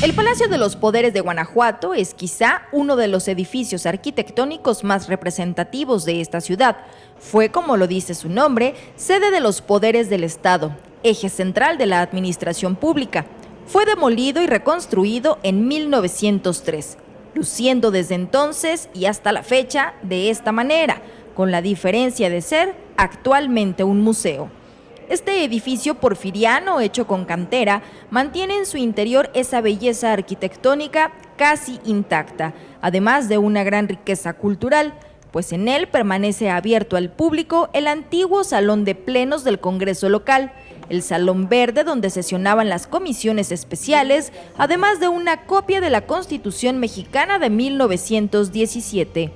El Palacio de los Poderes de Guanajuato es quizá uno de los edificios arquitectónicos más representativos de esta ciudad. Fue, como lo dice su nombre, sede de los poderes del Estado, eje central de la administración pública. Fue demolido y reconstruido en 1903, luciendo desde entonces y hasta la fecha de esta manera, con la diferencia de ser actualmente un museo. Este edificio porfiriano hecho con cantera mantiene en su interior esa belleza arquitectónica casi intacta, además de una gran riqueza cultural, pues en él permanece abierto al público el antiguo salón de plenos del Congreso local, el Salón Verde donde sesionaban las comisiones especiales, además de una copia de la Constitución mexicana de 1917.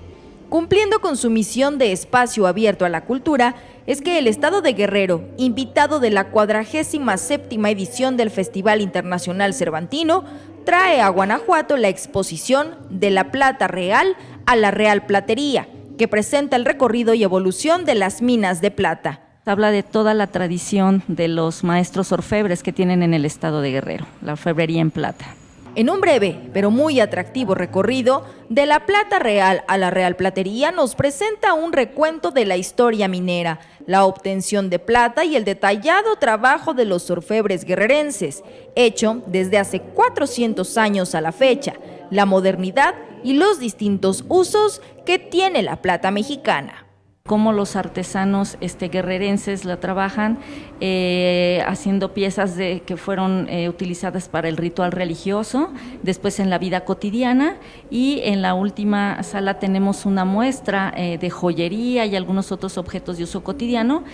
Cumpliendo con su misión de espacio abierto a la cultura, es que el Estado de Guerrero, invitado de la 47ª edición del Festival Internacional Cervantino, trae a Guanajuato la exposición De la Plata Real a la Real Platería, que presenta el recorrido y evolución de las minas de plata. Habla de toda la tradición de los maestros orfebres que tienen en el Estado de Guerrero, la orfebrería en plata. En un breve, pero muy atractivo recorrido, De la Plata Real a la Real Platería nos presenta un recuento de la historia minera, la obtención de plata y el detallado trabajo de los orfebres guerrerenses, hecho desde hace 400 años a la fecha, la modernidad y los distintos usos que tiene la plata mexicana. Cómo los artesanos guerrerenses la trabajan haciendo piezas que fueron utilizadas para el ritual religioso, después en la vida cotidiana, y en la última sala tenemos una muestra de joyería y algunos otros objetos de uso cotidiano